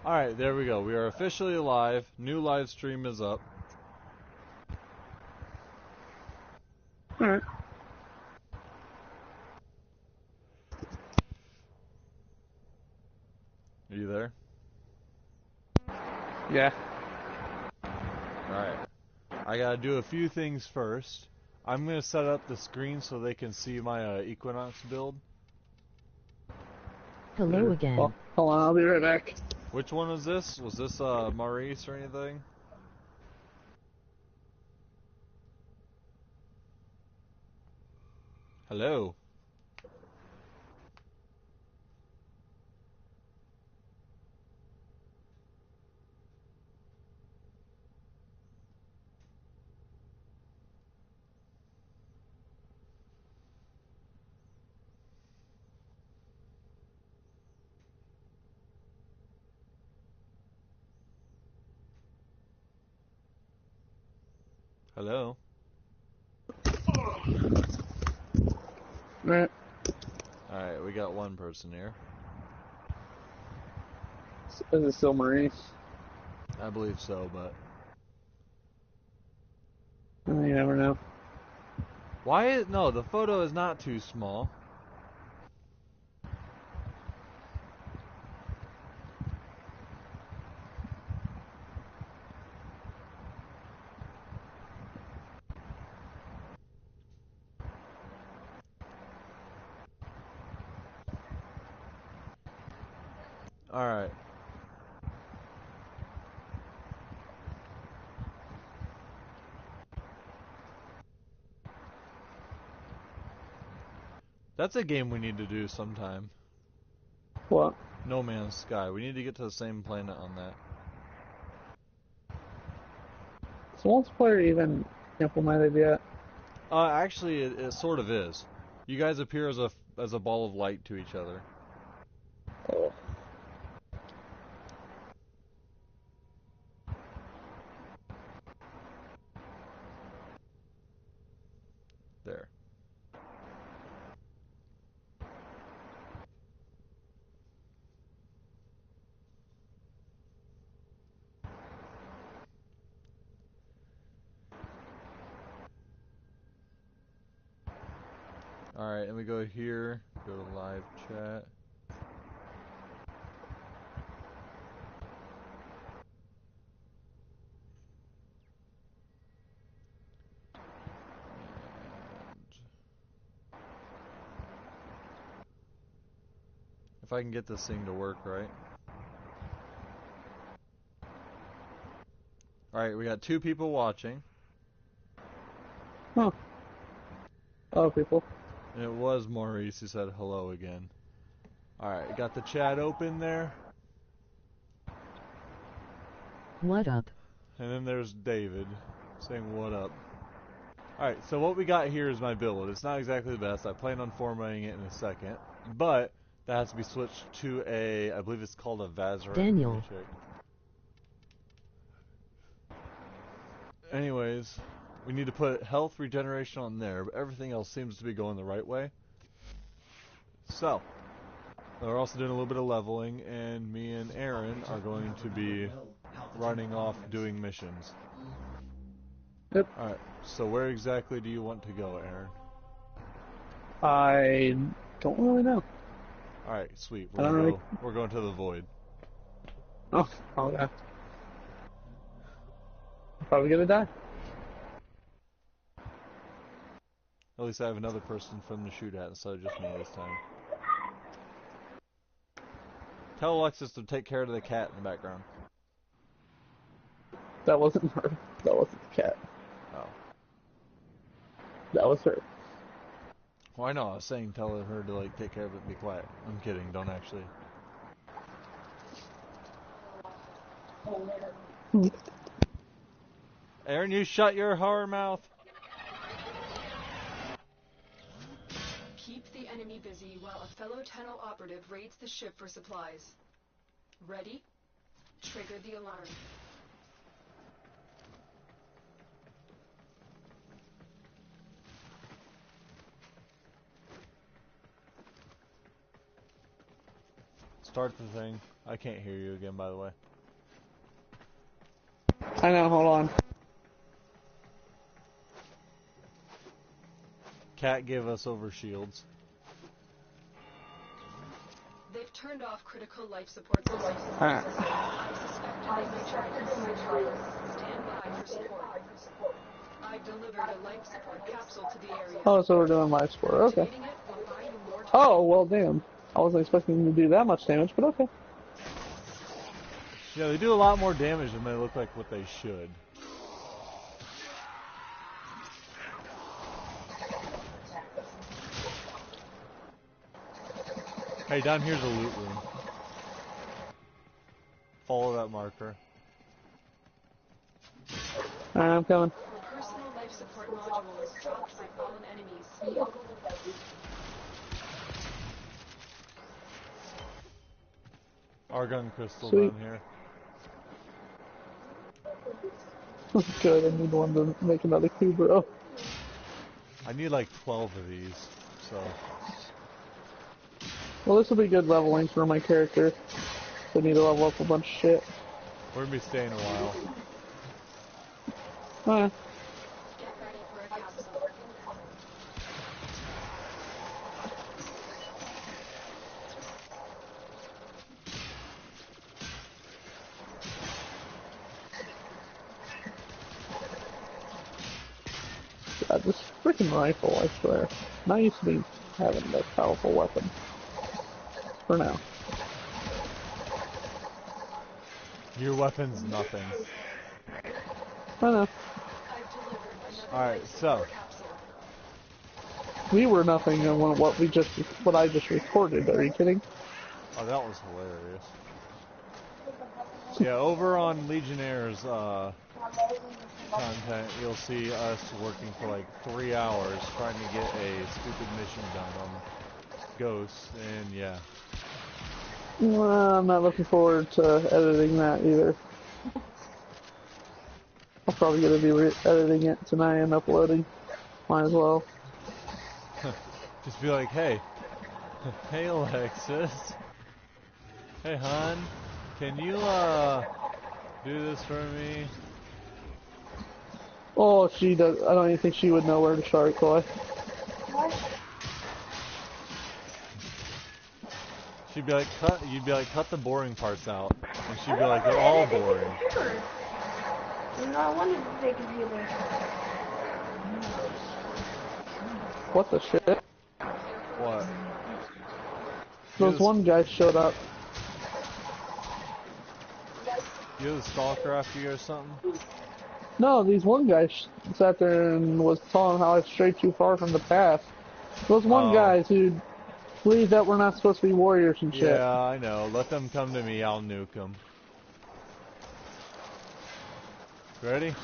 Alright, there we go. We are officially live. New live stream is up. Alright. Are you there? Yeah. Alright. I gotta do a few things first. I'm gonna set up the screen so they can see my Equinox build. Hello again. Well, hold on, I'll be right back. Which one was this? Was this Maurice or anything? Hello? Hello? Alright. Alright, we got one person here. Is it still Maurice? I believe so, but... You never know. Why is... No, the photo is not too small. Alright. That's a game we need to do sometime. What? No Man's Sky. We need to get to the same planet on that. Is multiplayer even implemented yet? Actually, it sort of is. You guys appear as a ball of light to each other. Oh. There. Alright, and we go here, go to live chat. And if I can get this thing to work right. Alright, we got 2 people watching. Huh. Oh, people. And it was Maurice who said hello again. Alright, got the chat open there. What up? And then there's David saying what up. Alright, so what we got here is my build. It's not exactly the best. I plan on formatting it in a second. But that has to be switched to a, I believe it's called a Vazarin. Daniel. Anyways, we need to put health regeneration on there, but everything else seems to be going the right way. So, we're also doing a little bit of leveling, and me and Aaron are going to be running off doing missions. Yep. Alright, so where exactly do you want to go, Aaron? I don't really know. Alright, sweet. I don't really... We're going to the void. Oh, yeah. Probably gonna die. At least I have another person from the shoot at instead of just me this time. Tell Alexis to take care of the cat in the background. That wasn't her. That wasn't the cat. Oh. That was her. Well, I know. I was saying tell her to, like, take care of it and be quiet. I'm kidding. Don't actually. Aaron, you shut your horror mouth. Keep the enemy busy while a fellow tunnel operative raids the ship for supplies. Ready? Trigger the alarm. Start the thing. I can't hear you again, by the way. I know, hold on. Cat gave us over shields. They've turned off critical life support systems. Alright. I suspected they may try this. Stand by for support. I've delivered a life support capsule to the area. Oh, so we're doing life support, okay. Activating it will buy you more time. Oh, well damn. I wasn't expecting them to do that much damage, but okay. Yeah, they do a lot more damage than they look like what they should. Hey, down here's a loot room. Follow that marker. Alright, I'm coming. Personal life support modules dropped by fallen enemies. Argon crystal Sweet. down here. Good, I need one to make another cube, bro. I need like 12 of these, so... Well, this will be good leveling for my character. I need to level up a bunch of shit. We're gonna be staying a while. Alright. Get ready for a capsule. God, this freaking rifle, I swear. Not used to be having a powerful weapon. For now. Your weapon's nothing. I know. I've delivered another Alright, life so... support capsule. We were nothing on what I just recorded. Are you kidding? Oh, that was hilarious. Yeah, over on Legionnaire's content, you'll see us working for like 3 hours trying to get a stupid mission done on Ghosts, and yeah. Well, I'm not looking forward to editing that either. I'm probably going to be editing it tonight and uploading. Might as well. Just be like, hey, hey Alexis, hey hon, can you do this for me? Oh, she does. I don't even think she would know where to start, Chloe. She'd be like, you'd be like, cut the boring parts out, and she'd be like, they're all boring. No, I wanted to take a computer. What the shit? What? Those one guys showed up. You the stalker after you or something? No, these one guys sat there and was telling how I strayed too far from the path. Those one guys who believe that we're not supposed to be warriors and shit. Yeah, I know. Let them come to me. I'll nuke them. Ready?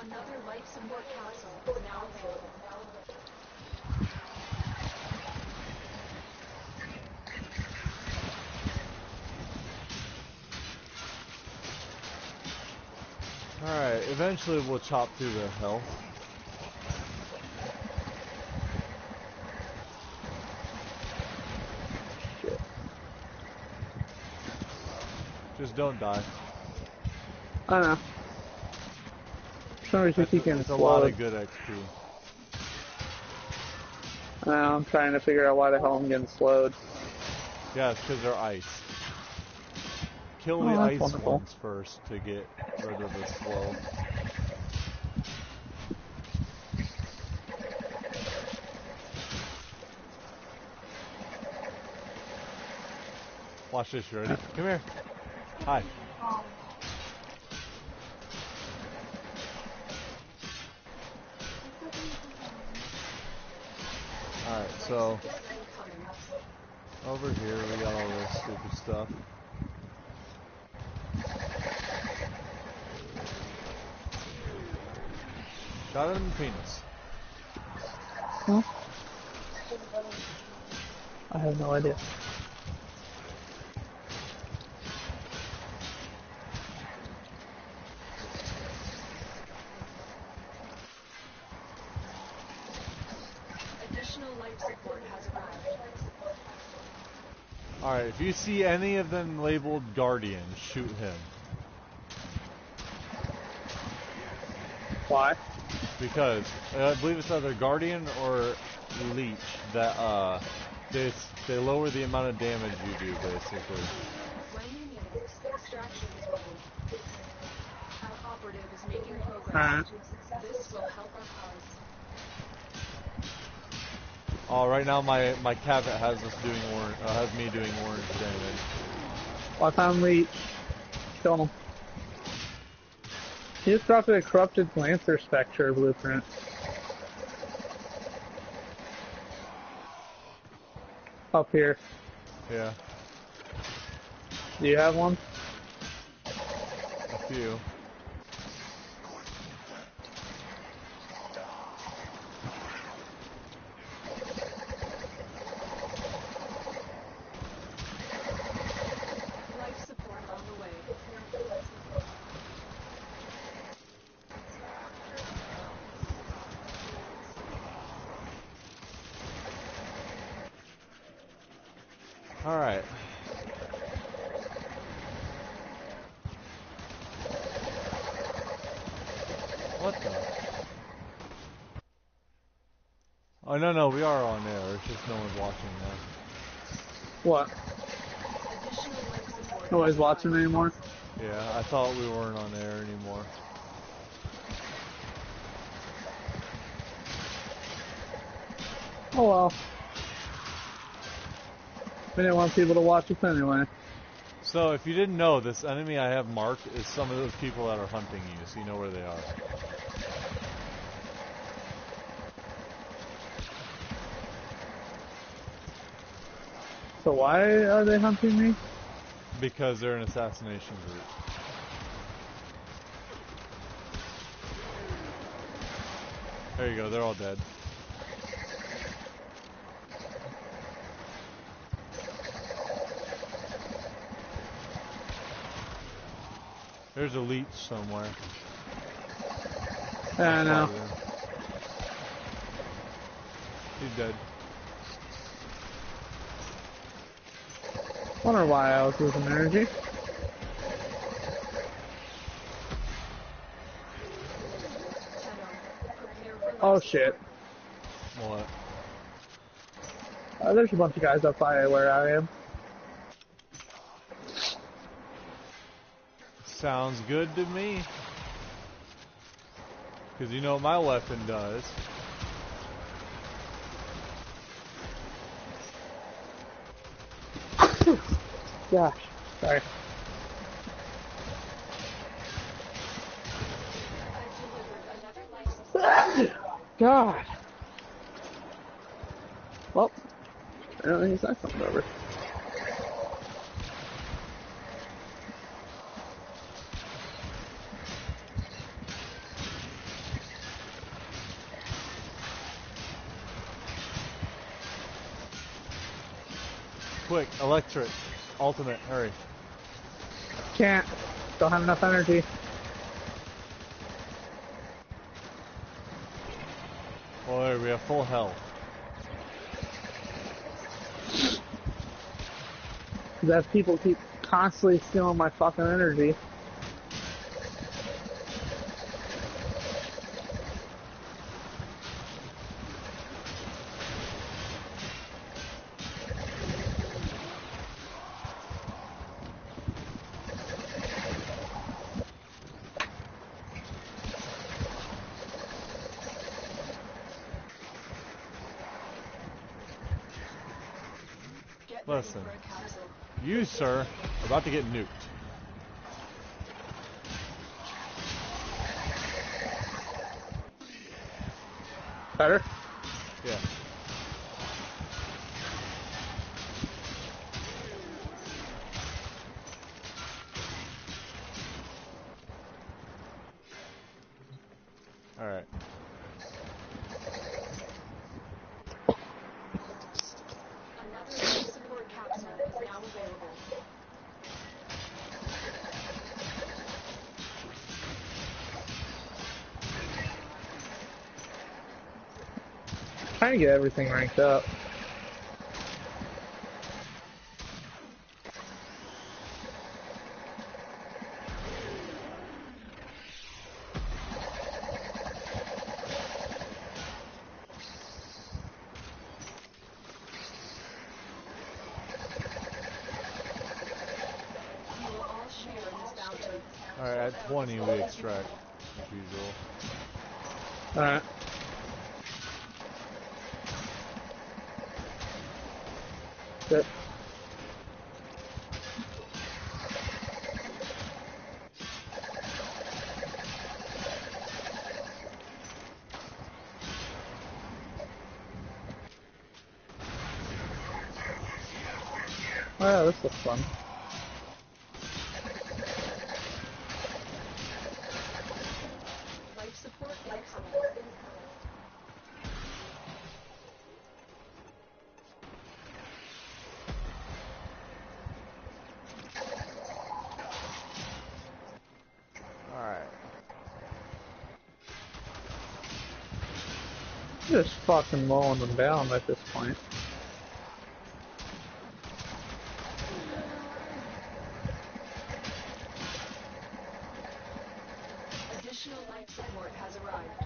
Another life support capsule is now available. Alright, eventually we'll chop through the health. Shit. Just don't die. I know. For some reason, keep getting It's a lot slowed. of good XP. I know, I'm trying to figure out why the hell I'm getting slowed. Yeah, it's because they're ice. Kill the Oh, that's ice wonderful. ones first to get rid of the slow. Watch this, you ready? Come here. Hi. Alright, so over here we got all this stupid stuff. Shot it in the penis. Huh? I have no idea. Additional life support has arrived. Alright, if you see any of them labeled Guardian, shoot him. Why? Because I believe it's either Guardian or Leech that they lower the amount of damage you do, basically. Finding units. Extraction is ready. Our operative is making progress. Alright. This will help our cause. Oh, right now my cabinet has us doing orange, has me doing orange damage. Well, I found Leech. Kill him. He just dropped a corrupted Lancer Spectre blueprint. Up here. Yeah, Do you have one? a few. Life support on the way. Alright. What the? Oh, no, we are on air. It's just no one's watching now. What? Additional life support. Nobody's watching anymore? Yeah, I thought we weren't on air anymore. Oh well. We didn't want people to watch us anyway. So, if you didn't know, this enemy I have marked is some of those people that are hunting you, so you know where they are. So why are they hunting me? Because they're an assassination group. There you go, they're all dead. There's a leech somewhere. Yeah, I know. Spotted him. He's dead. Wonder why I was losing energy. Prepare for Oh life shit. What? There's a bunch of guys up by where I am. Sounds good to me. Because you know what my weapon does. Gosh. Sorry. God. Well, apparently he's not coming over. Quick, electric, ultimate, hurry. Can't. Don't have enough energy. Well, there, we have full health. Because people keep constantly stealing my fucking energy. Get ready Listen, for a capsule. you, sir, are about to get nuked. Better? Yeah. Alright. Another life support capsule is now available. Trying to get everything ranked up. Alright, at 20 we extract, like usual. Alright. Yep. Oh yeah, this looks fun. Life support incoming. Alright. Just fucking mowing them down at this point. Additional life support has arrived.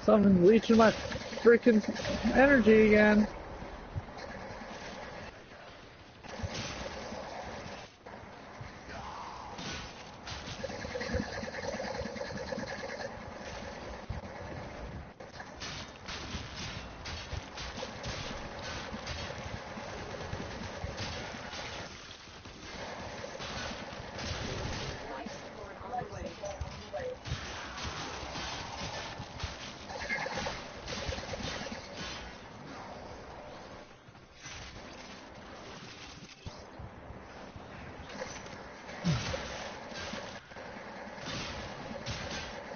Something's leeching my freaking energy again. Life support on the way.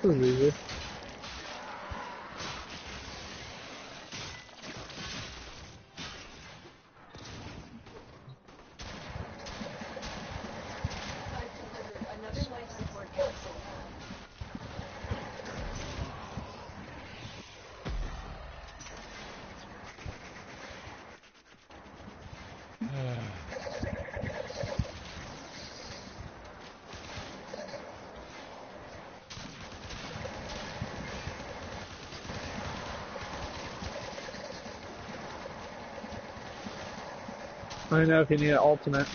This is easy. I've delivered another life support capsule. Let me know if you need an ultimate.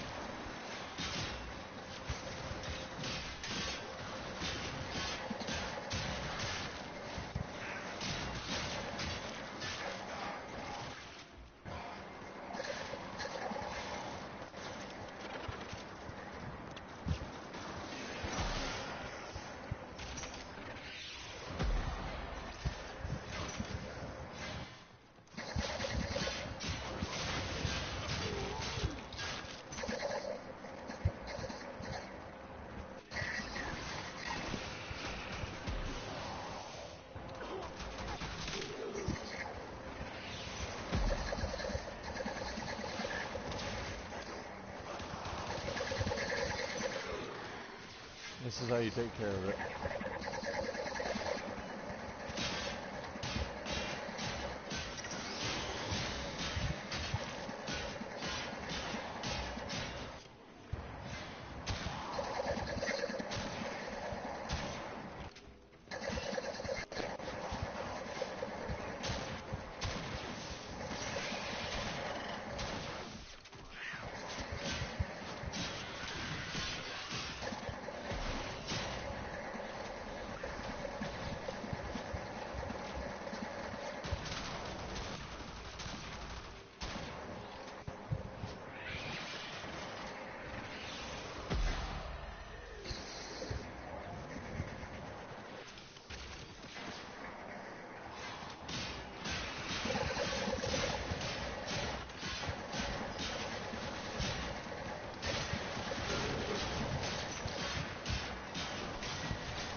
This is how you take care of it.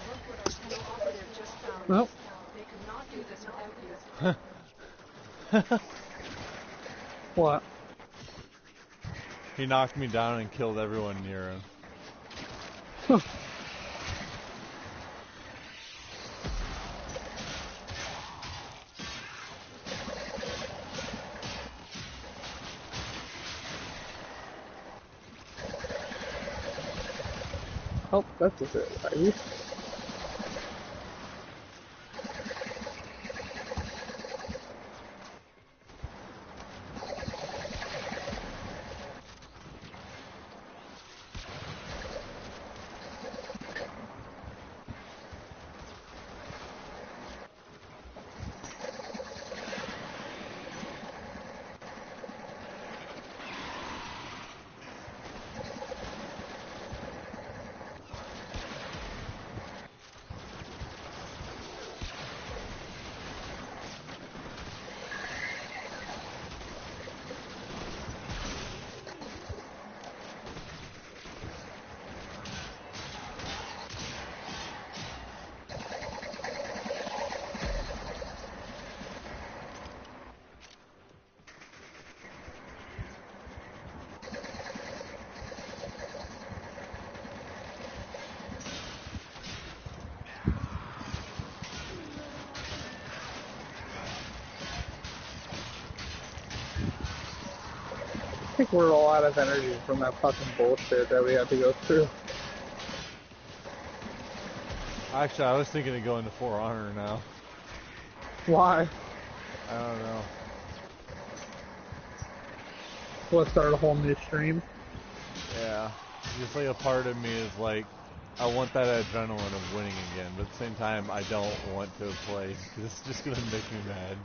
Look what our tunnel operative just found. Nope. What? He knocked me down and killed everyone near him. Oh, that's just it, baby. I think we're all out of energy from that fucking bullshit that we had to go through. Actually, I was thinking of going to For Honor now. Why? I don't know. Let's start a whole new stream. Yeah. Just like a part of me is like, I want that adrenaline of winning again, but at the same time, I don't want to play, because it's just going to make me mad.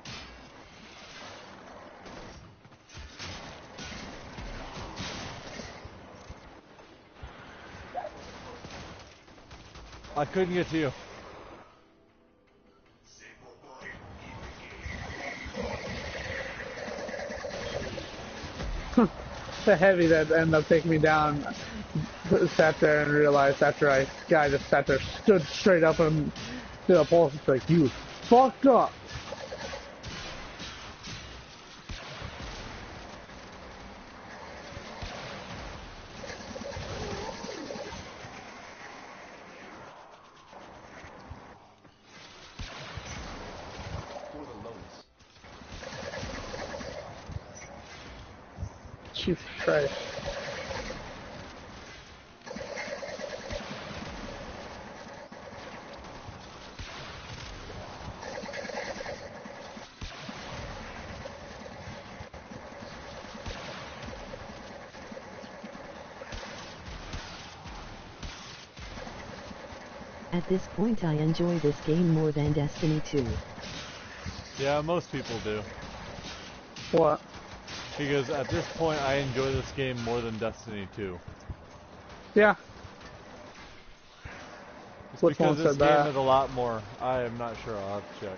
I couldn't get to you. The heavy that ended up taking me down sat there and realized after guy just sat there, stood straight up and did a pulse. It's like, you fucked up. Jesus Christ. At this point I enjoy this game more than Destiny 2. Yeah, most people do. What? Because at this point, I enjoy this game more than Destiny 2. Yeah. It's Which one because this said game that? is a lot more. I am not sure. I'll have to check.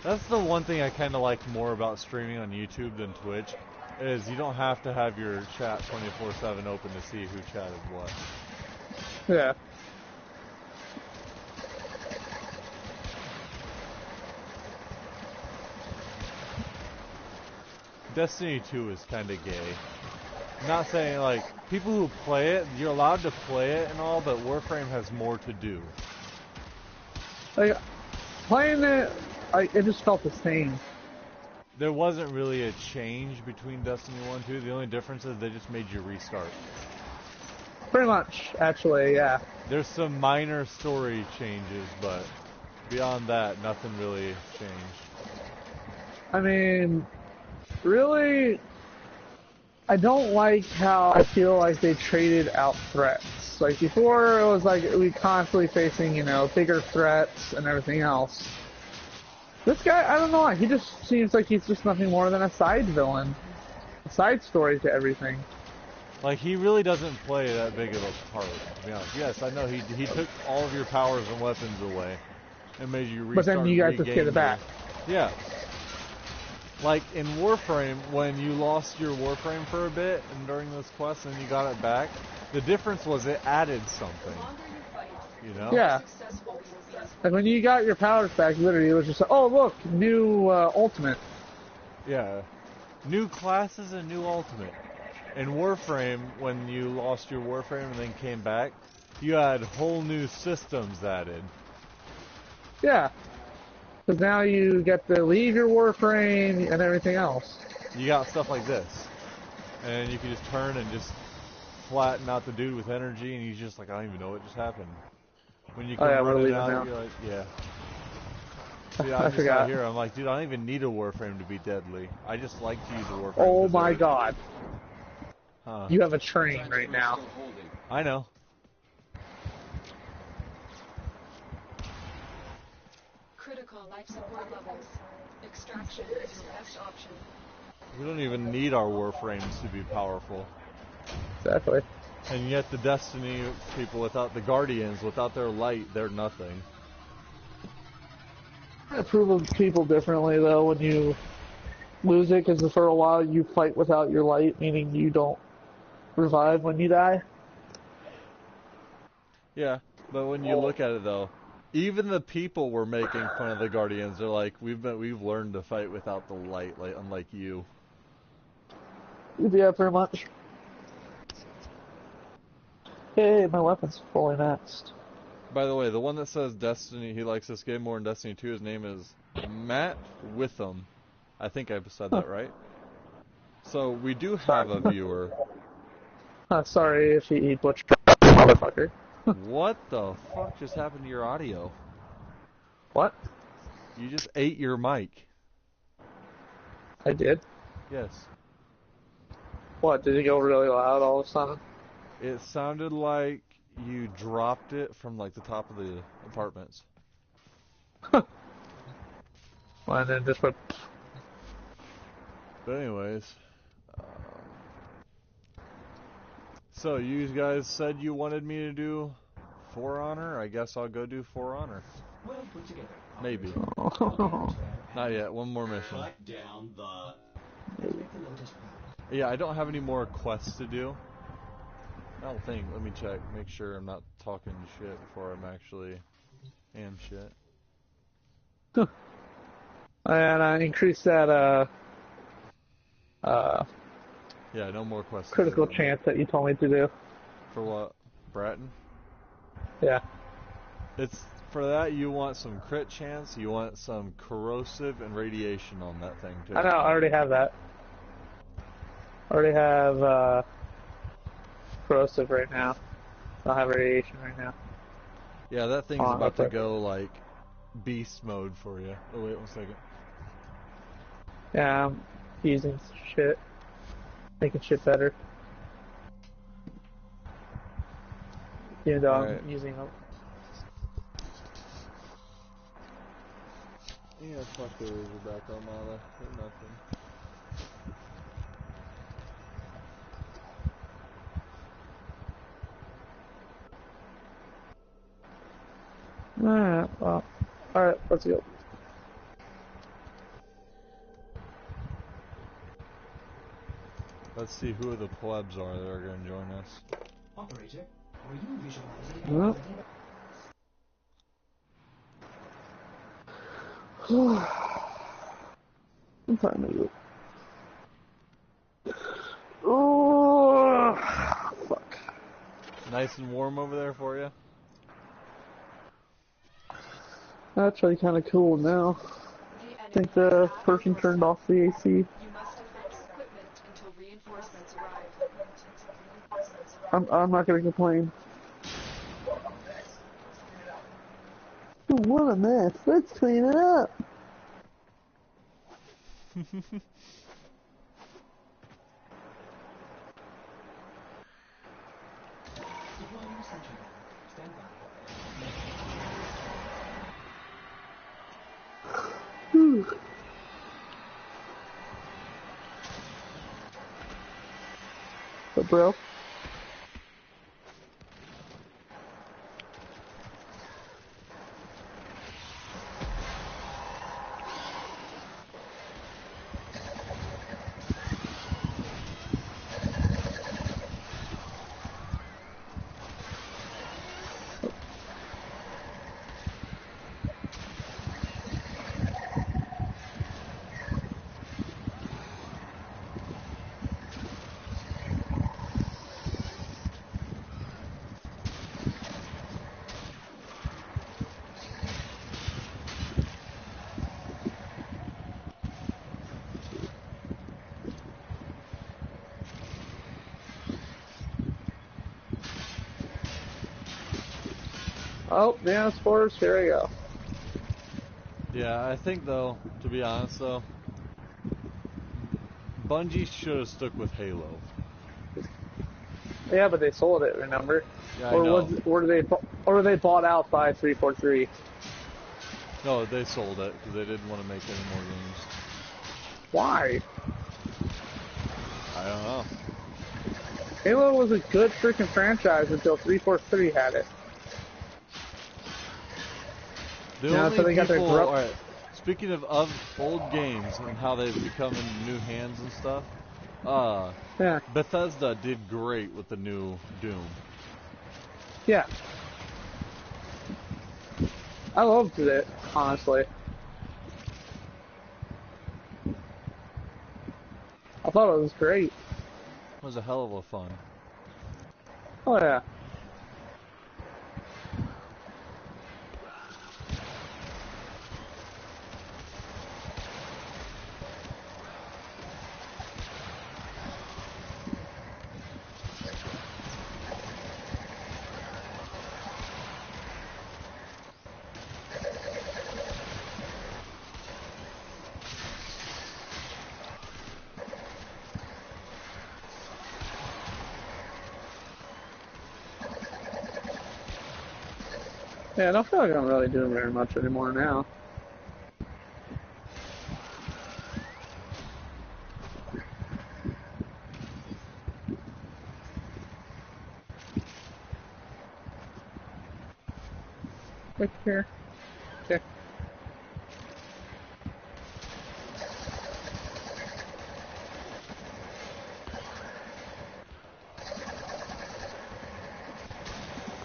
That's the one thing I kind of like more about streaming on YouTube than Twitch, is you don't have to have your chat 24/7 open to see who chatted what. Yeah. Destiny 2 is kind of gay. I'm not saying, like, people who play it, you're allowed to play it and all, but Warframe has more to do. Like, playing it, it just felt the same. There wasn't really a change between Destiny 1 and 2. The only difference is they just made you restart. Pretty much, actually, yeah. There's some minor story changes, but beyond that, nothing really changed. I mean, really, I don't like how I feel like they traded out threats. Like, before, it was like we constantly facing, bigger threats and everything else. This guy, I don't know, he just seems like he's just nothing more than a side villain. A side story to everything. Like, he really doesn't play that big of a part, to be honest. Yes, I know he took all of your powers and weapons away and made you restart. But then you guys just get it back. Yeah. Like, in Warframe, when you lost your Warframe for a bit and during this quest and you got it back, the difference was it added something. The longer you fight, You know? Yeah. the more successful we will be as Like when you got your powers back, literally it was just oh look, new ultimate. Yeah. New classes and new ultimate. In Warframe, when you lost your Warframe and then came back, you had whole new systems added. Yeah. Because now you get to leave your Warframe and everything else. You got stuff like this. And you can just turn and just flatten out the dude with energy, and he's just like, I don't even know what just happened. When you Oh, yeah, come we're running leaving out, now. you're like, yeah. I Yeah, I'm just forgot. out here. I'm like, dude, I don't even need a Warframe to be deadly. I just like to use a Warframe. Oh 'cause my they're- god. Huh. You have a train right now. I know. Critical life support levels. Extraction is your best option. We don't even need our Warframes to be powerful. Exactly. And yet the Destiny people, without the Guardians, without their light, they're nothing. I prove of people differently though when you lose it, because for a while you fight without your light, meaning you don't revive when you die. Yeah, but when you look at it though, even the people were making fun of the Guardians. They're like, we've learned to fight without the light, like unlike you. Yeah, pretty much. Hey, my weapon's fully maxed. By the way, the one that says Destiny, he likes this game more than Destiny 2, his name is Matt Witham. I think I said that right. So we do have a viewer. Sorry if he butchered that motherfucker. What the fuck just happened to your audio? What? You just ate your mic. I did? Yes. What, did it go really loud all of a sudden? It sounded like you dropped it from like the top of the apartments. Well, and then just went... But anyways, so you guys said you wanted me to do For Honor. I guess I'll go do For Honor. Well put together. Maybe. Not yet. One more mission. Cut down the. Make the Lotus proud. Yeah, I don't have any more quests to do. I don't think. Let me check. Make sure I'm not talking shit before I'm actually am shit. And I increased that, Yeah, no more quests. critical chance that you told me to do. For what? Bratton? Yeah. It's for that you want some crit chance, you want some corrosive and radiation on that thing too. I know, I already have that. I already have, corrosive right now. I don't have radiation right now. Yeah, that thing's Oh, about to okay. go like beast mode for you. Oh wait, 1 second. Yeah, I'm using shit. Making shit better. Even though Alright. I'm using them. Yeah, fuck the Razorback Armada. They're nothing. Alright, well. Alright, let's go. Let's see who the plebs are that are going to join us. Operator, are you visualizing? Huh? I'm trying to do it. Oh, fuck. Nice and warm over there for you? Actually kind of cool now. I think the person turned off the AC. You must defend your equipment until reinforcements arrive. I'm not gonna complain. Ooh, what a mess. Let's clean it up. Deploying sentry gun. Stand by. Whew. But bro? Oh, dance sports. Here we go. Yeah, I think though, to be honest though, Bungie should have stuck with Halo. Yeah, but they sold it. Remember? Yeah, I know. Or were they bought out by 343? No, they sold it because they didn't want to make any more games. Why? I don't know. Halo was a good freaking franchise until 343 had it. The Yeah, only so they got their people, grub- alright, speaking of old games and how they've become in new hands and stuff, Yeah. Bethesda did great with the new Doom. Yeah. I loved it, honestly. I thought it was great. It was a hell of a fun. Oh, yeah. Yeah, I don't feel like I'm really doing very much anymore now. Right here. Okay.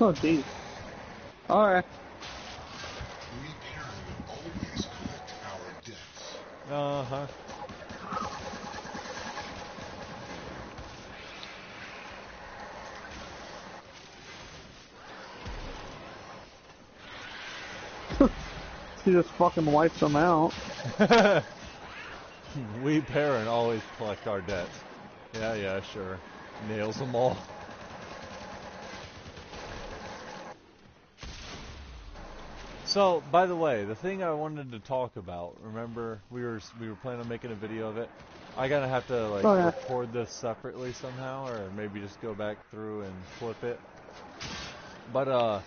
Oh, geez. Alright. We can always collect our debts. Uh-huh. She just fucking wipes them out. We parent always collect our debts. Yeah, sure. Nails them all. So, by the way, the thing I wanted to talk about, remember we were planning on making a video of it. I gotta have to like Oh, yeah. record this separately somehow, or maybe just go back through and flip it. But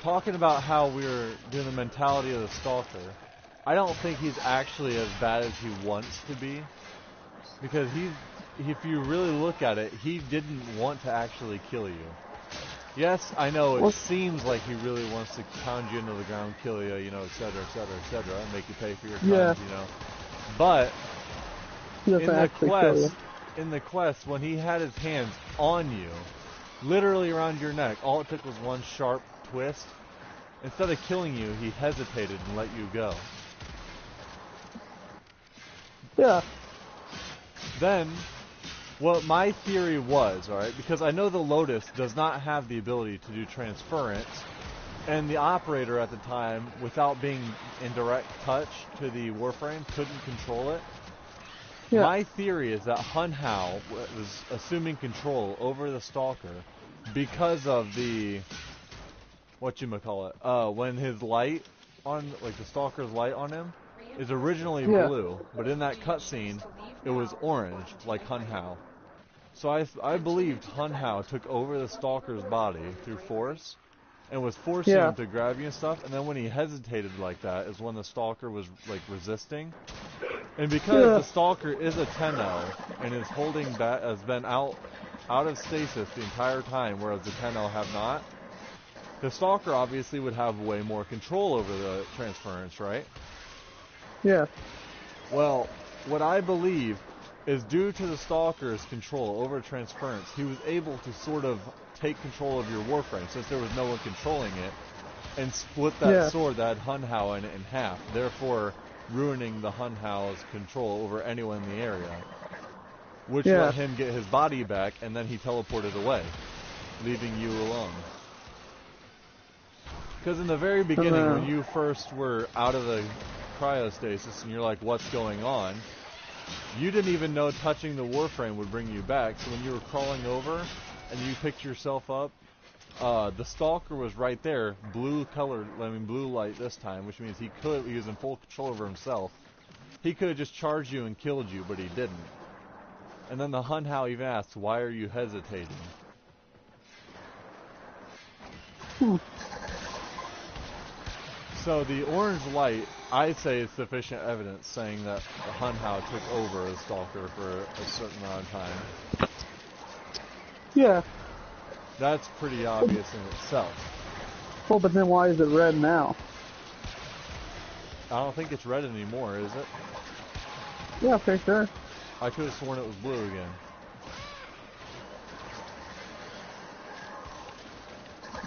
talking about how we were doing the mentality of the stalker, I don't think he's actually as bad as he wants to be, because if you really look at it, he didn't want to actually kill you. Yes, I know it seems like he really wants to pound you into the ground, kill you, you know, etc., and make you pay for your crimes, Yeah. you know. But He doesn't actually kill you. in the quest, when he had his hands on you, literally around your neck, all it took was one sharp twist. Instead of killing you, he hesitated and let you go. Yeah. Then, what my theory was, alright, because I know the Lotus does not have the ability to do transference, and the operator at the time, without being in direct touch to the Warframe, couldn't control it. Yeah. My theory is that Hun Hao was assuming control over the Stalker because of the whatchamacallit, when his light on, like the Stalker's light on him is originally Yeah. blue, but in that cutscene it was orange, like Hun Hao. So I believed Hun Hao took over the Stalker's body through force and was forcing Yeah. him to grab you and stuff, and then when he hesitated like that is when the Stalker was like resisting. And because Yeah. the Stalker is a Tenno and is holding back, has been out of stasis the entire time, whereas the Tenno have not, the Stalker obviously would have way more control over the transference, right? Yeah. Well, what I believe is due to the Stalker's control over transference, he was able to sort of take control of your Warframe since there was no one controlling it, and split that Yeah. sword that had Hun Hao in it in half, therefore ruining the Hun Hao's control over anyone in the area, which Yeah. let him get his body back, and then he teleported away, leaving you alone. Because in the very beginning, when you first were out of the cryostasis and you're like, what's going on? You didn't even know touching the Warframe would bring you back, so when you were crawling over and you picked yourself up, the stalker was right there, blue light this time, which means he was in full control over himself. He could have just charged you and killed you, but he didn't. And then the Hunhow even asks, why are you hesitating? So the orange light, I'd say, is sufficient evidence saying that the Hunhow took over as stalker for a certain amount of time. Yeah. That's pretty obvious in itself. Well, but then why is it red now? I don't think it's red anymore, is it? Yeah, for sure. I could have sworn it was blue again.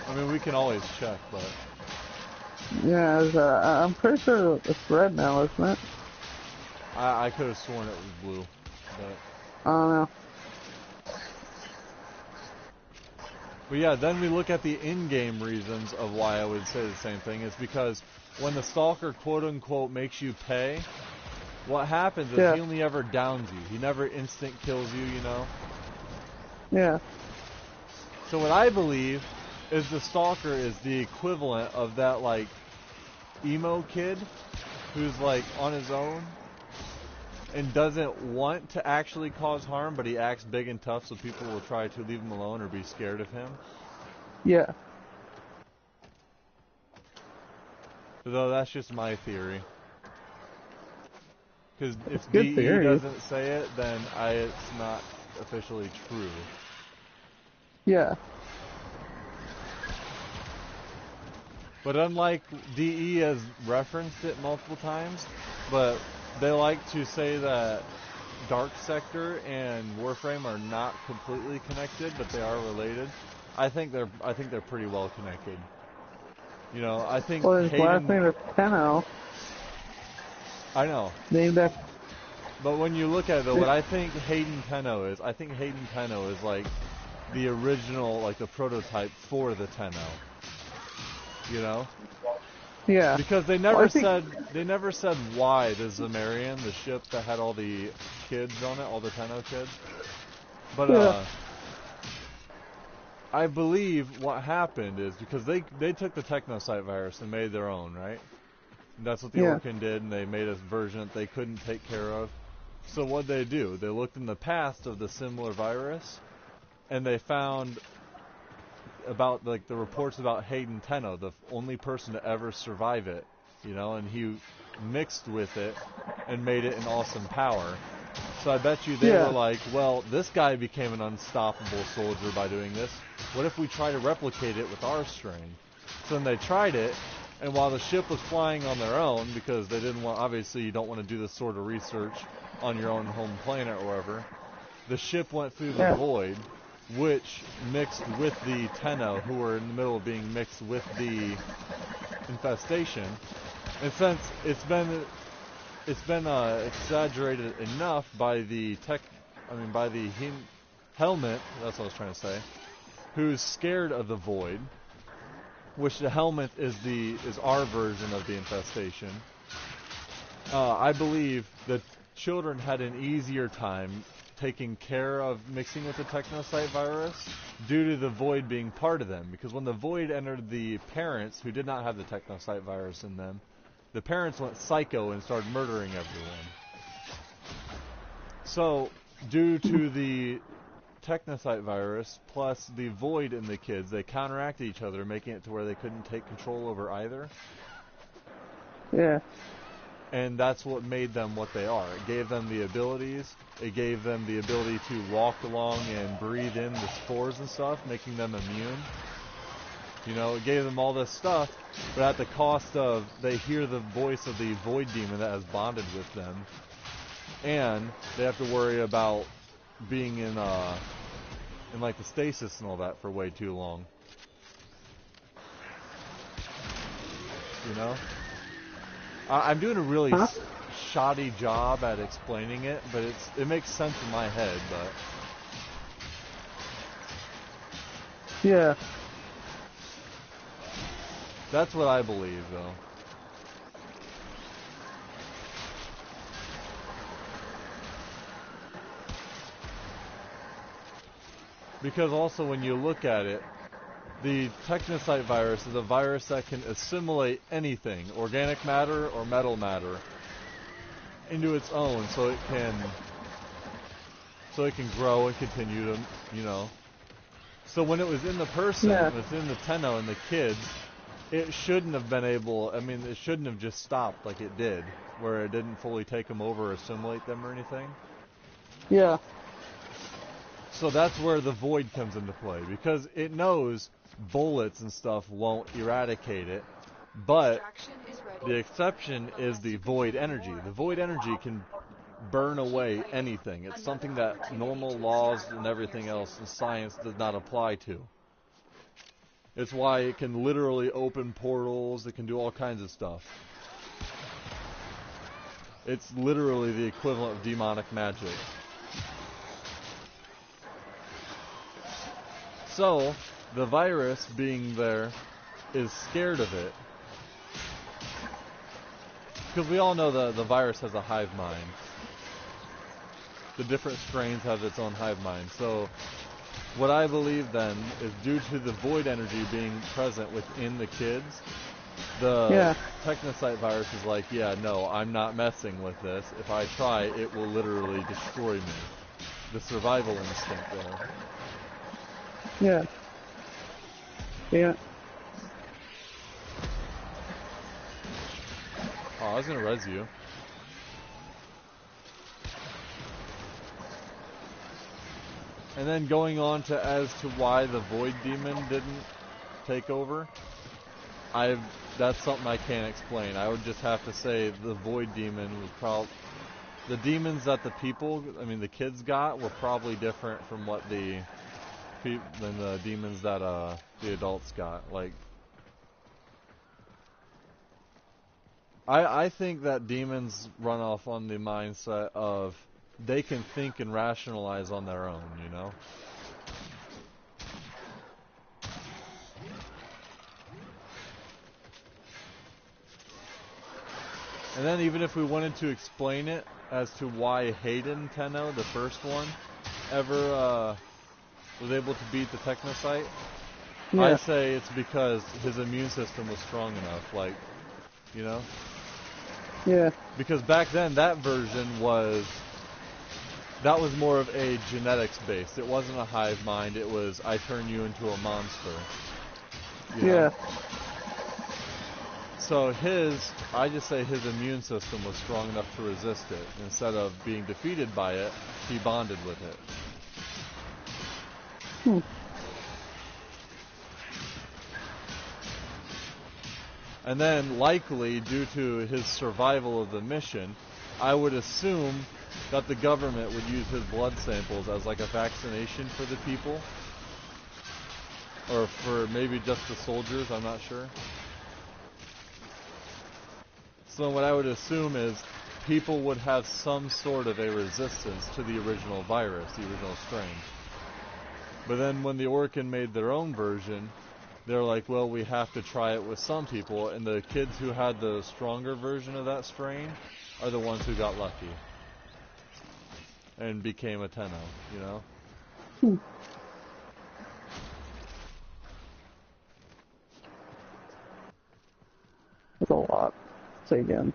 I mean, we can always check, but... Yeah, I'm pretty sure it's red now, isn't it? I could have sworn it was blue, but... I don't know. But yeah, then we look at the in-game reasons of why I would say the same thing. Is because when the stalker quote-unquote makes you pay, what happens is he only ever downs you. He never instant kills you, you know? Yeah. So what I believe is the stalker is the equivalent of that, like, emo kid who's, like, on his own and doesn't want to actually cause harm, but he acts big and tough so people will try to leave him alone or be scared of him. Yeah. Though that's just my theory. Because if Good DE theory. doesn't say it, then it's not officially true. Yeah. But unlike DE has referenced it multiple times, but they like to say that Dark Sector and Warframe are not completely connected, but they are related. I think they're pretty well connected. You know, I think Well, his last name is Tenno. I know. Named after... But when you look at it, though, what I think Hayden Tenno is, I think Hayden Tenno is like the original, like the prototype for the Tenno. You know? Yeah. Because they never said why the Zemarian, the ship that had all the kids on it, all the Tenno kids. But I believe what happened is because they took the Technosite virus and made their own, right? And that's what the Orkin did, and they made a version that they couldn't take care of. So what they do? They looked in the past of the similar virus, and they found about like the reports about Hayden Tenno, the only person to ever survive it, you know, and he mixed with it and made it an awesome power. So I bet you they were like, well, this guy became an unstoppable soldier by doing this. What if we try to replicate it with our strain? So then they tried it, and while the ship was flying on their own, because they didn't want, obviously you don't want to do this sort of research on your own home planet or wherever, the ship went through the void, which mixed with the Tenno, who were in the middle of being mixed with the infestation. And since it's been exaggerated enough by the helmet, that's what I was trying to say, who's scared of the void, which the helmet is our version of the infestation. I believe that children had an easier time taking care of mixing with the Technosite virus due to the void being part of them. Because when the void entered the parents who did not have the Technosite virus in them, the parents went psycho and started murdering everyone. So, due to the Technosite virus plus the void in the kids, they counteracted each other, making it to where they couldn't take control over either. Yeah. And that's what made them what they are. It gave them the abilities. It gave them the ability to walk along and breathe in the spores and stuff, making them immune. You know, it gave them all this stuff, but at the cost of they hear the voice of the void demon that has bonded with them, and they have to worry about being in like the stasis and all that for way too long. You know? I'm doing a really shoddy job at explaining it, but it makes sense in my head, but... Yeah. That's what I believe, though. Because also when you look at it, The technocyte virus is a virus that can assimilate anything, organic matter or metal matter, into its own, so it can grow and continue to, you know. So when it was in the person, Yeah. it was in the Tenno and the kids, it shouldn't have been able, I mean, it shouldn't have just stopped like it did, where it didn't fully take them over or assimilate them or anything. Yeah. So that's where the void comes into play, because it knows bullets and stuff won't eradicate it, but Extraction is ready. the exception is the void energy. The void energy can burn away anything. It's something that normal laws and everything else in science does not apply to. It's why it can literally open portals, it can do all kinds of stuff. It's literally the equivalent of demonic magic. So, the virus being there is scared of it. Because we all know the virus has a hive mind. The different strains have its own hive mind. So, what I believe then is due to the void energy being present within the kids, the technocyte virus is like, yeah, no, I'm not messing with this. If I try, it will literally destroy me. The survival instinct there. Yeah. Yeah. Oh, I was gonna res you. And then going on to as to why the Void Demon didn't take over, that's something I can't explain. I would just have to say the Void Demon was probably the demons that the kids got were probably different from what than the demons that the adults got. Like, I think that demons run off on the mindset of they can think and rationalize on their own, you know? And then even if we wanted to explain it as to why Hayden Tenno, the first one, ever was able to beat the Technocyte, I say it's because his immune system was strong enough, like, you know? Yeah. Because back then, that version was more of a genetics base. It wasn't a hive mind. It was, I turn you into a monster. You know? Yeah. So I just say his immune system was strong enough to resist it. Instead of being defeated by it, he bonded with it. And then, likely, due to his survival of the mission, I would assume that the government would use his blood samples as like a vaccination for the people. Or for maybe just the soldiers, I'm not sure. So what I would assume is people would have some sort of a resistance to the original virus, the original strain. But then when the Orkin made their own version, they're like, well, we have to try it with some people, and the kids who had the stronger version of that strain are the ones who got lucky and became a Tenno, you know? That's a lot. Say again.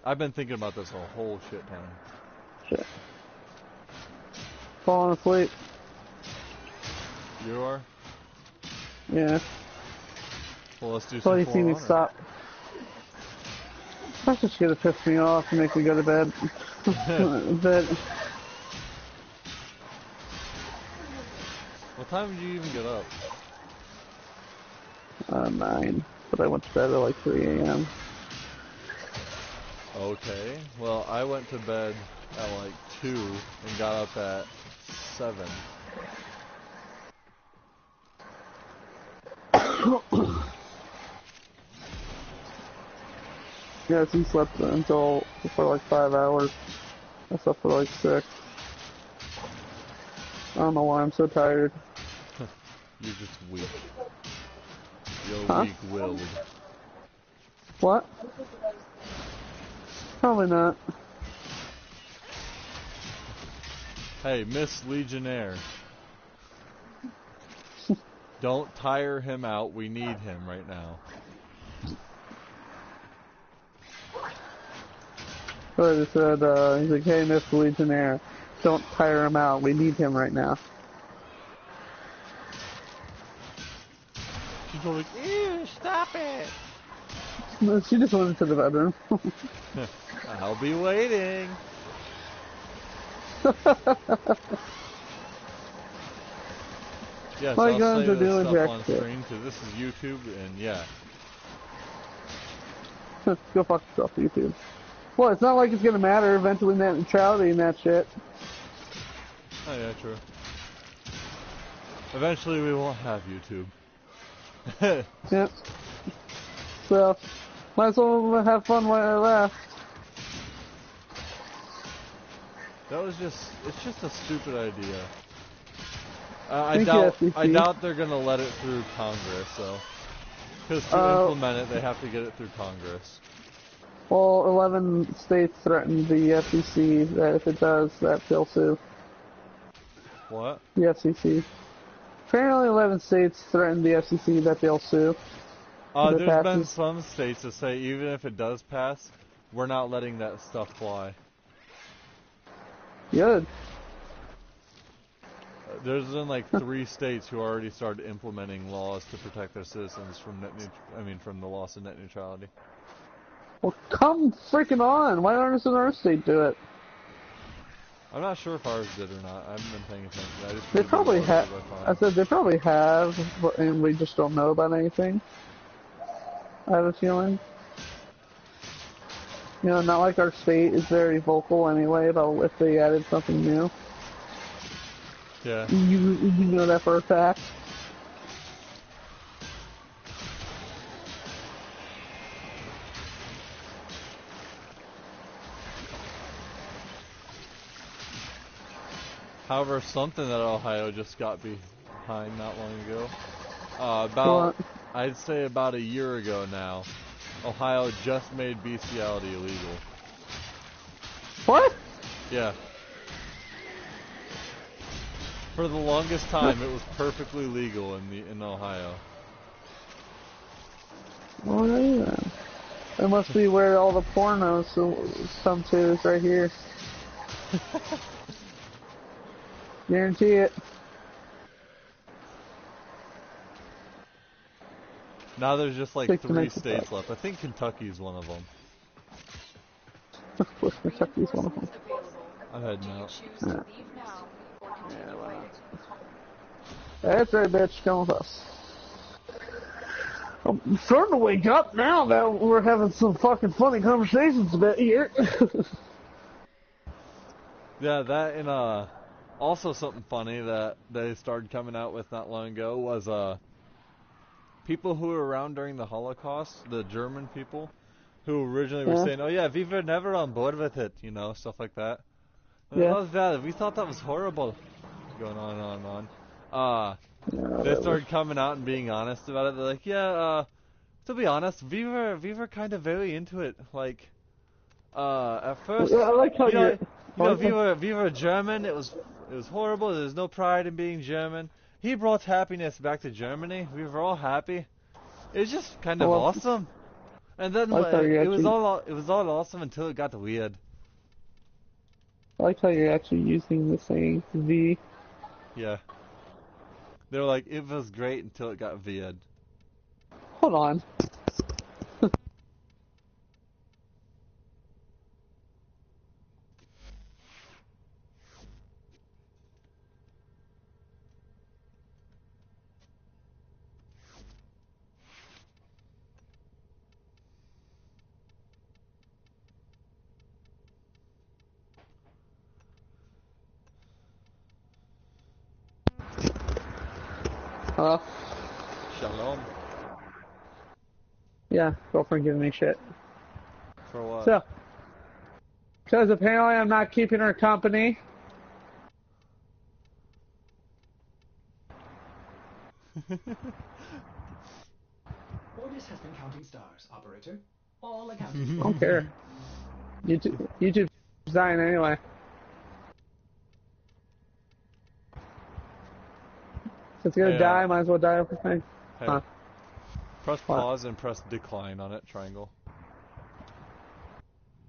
I've been thinking about this a whole shit ton. Shit. Falling asleep. You are? Yeah. Well, let's do So some you see me For Honor. stop. That's just gonna piss me off and make me go to bed. But What time did you even get up? 9. But I went to bed at like 3 a.m. Okay. Well, I went to bed at like 2 and got up at 7. Yeah, he slept for like 5 hours. I slept for like 6. I don't know why I'm so tired. You're just weak. You're Huh? weak-willed. What? Probably not. Hey, Miss Legionnaire. Don't tire him out. We need him right now. So I just said, he's like, hey, Mr. Legionnaire, don't tire him out. We need him right now. She's all like, ew, stop it. No, she just went into the bedroom. I'll be waiting. Yes, My I'll guns say are this doing stuff on jack shit. screen because this is YouTube, and yeah. Go fuck yourself, YouTube. Well, it's not like it's gonna matter eventually net neutrality and that shit. Oh yeah, true. Eventually we won't have YouTube. Yep. So, might as well have fun while I laugh. It's just a stupid idea. I Thank you, doubt FCC. they're gonna let it through Congress, so. Because to implement it, they have to get it through Congress. Well, 11 states threatened the FCC that if it does, that they'll sue. What? The FCC. Apparently 11 states threatened the FCC that they'll sue. There's been some states that say even if it does pass, we're not letting that stuff fly. Good. There's been like 3 states who already started implementing laws to protect their citizens from from the loss of net neutrality. Well, come freaking on. Why doesn't our state do it? I'm not sure if ours did or not. I haven't been paying attention. I just They read the probably have. articles I said they probably have, and we just don't know about anything. I have a feeling. You know, not like our state is very vocal anyway about if they added something new. Yeah. You know that for a fact. However, something that Ohio just got behind not long ago. I'd say about a year ago now, Ohio just made bestiality illegal. What? Yeah. For the longest time, it was perfectly legal in Ohio. Oh yeah. It must be where all the pornos come to is right here. Guarantee it. Now there's just like Take the 3 next states step. left. I think Kentucky's one of them. Of course, Kentucky's one of them. I'm heading out. Choose to leave now or continue waiting. That's right, bitch. Come with us. I'm starting to wake up now that we're having some fucking funny conversations a bit here. Yeah, that and also something funny that they started coming out with not long ago was people who were around during the Holocaust, the German people, who originally were saying, "Oh yeah, we were never on board with it," you know, stuff like that. Yeah. That was bad. We thought that was horrible. Going on and on and on. Yeah, They started coming out and being honest about it. They're like, "Yeah, to be honest, we were kind of very into it. Like, at first, I like how we were German. It was horrible. There's no pride in being German. He brought happiness back to Germany. We were all happy. It was just kind of awesome. And then I like how it was all awesome until it got weird." I like how you're actually using the saying "the." Yeah. They were like, it was great until it got weird. Hold on. Hello? Shalom. Yeah, girlfriend giving me shit. For what? So, because apparently I'm not keeping her company. Ordis has been counting stars, operator. All accounted for. I don't care. YouTube's dying anyway. it's gonna Hey, die, might as well die over thing. Hey, Huh. press What? pause and press decline on it, triangle.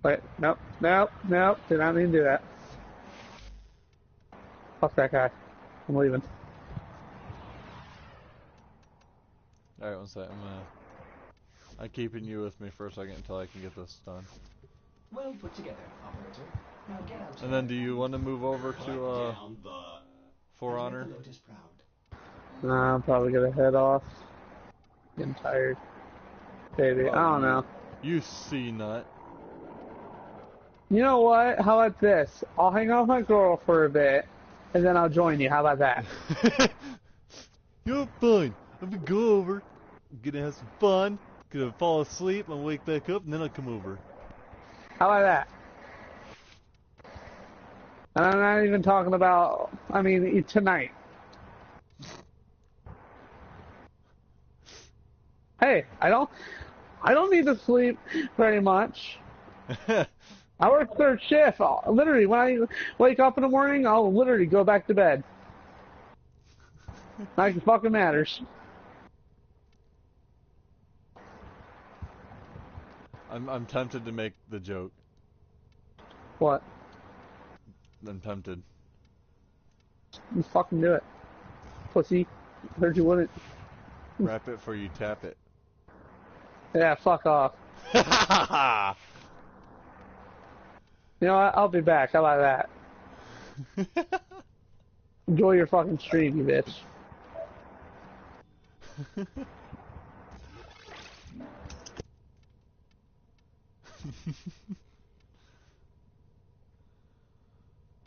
Wait, nope, nope, nope. Did not mean to do that. Fuck that guy. I'm leaving. Alright, one second. I'm keeping you with me for a second until I can get this done. Well put together, operator. Now get out. And then do you want to move over to, For Honor? The Lotus proud. Nah, I'm probably gonna head off. Getting tired. Maybe. I don't know. You see nut. You know what? How about this? I'll hang out with my girl for a bit, and then I'll join you. How about that? You're fine. I'm gonna go over. I'm gonna have some fun. Gonna fall asleep and wake back up, and then I'll come over. How about that? And I'm not even talking about, I mean, tonight. Hey, I don't need to sleep very much. I work third shift. Literally, when I wake up in the morning, I'll literally go back to bed. Like it fucking matters. I'm tempted to make the joke. What? I'm tempted. You fucking do it. Pussy. Heard you wouldn't. Wrap it for you tap it. Yeah, fuck off. You know what? I'll be back. How about that? Enjoy your fucking stream, you bitch.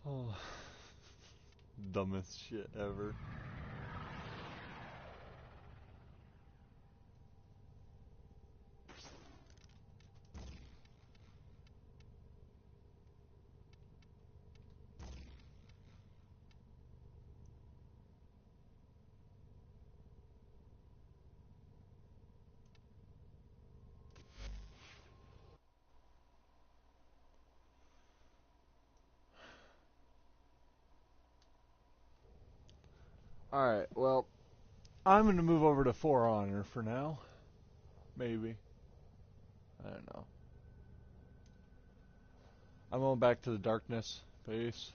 Oh, dumbest shit ever. Alright, well, I'm gonna move over to For Honor for now. Maybe. I don't know. I'm going back to the darkness base.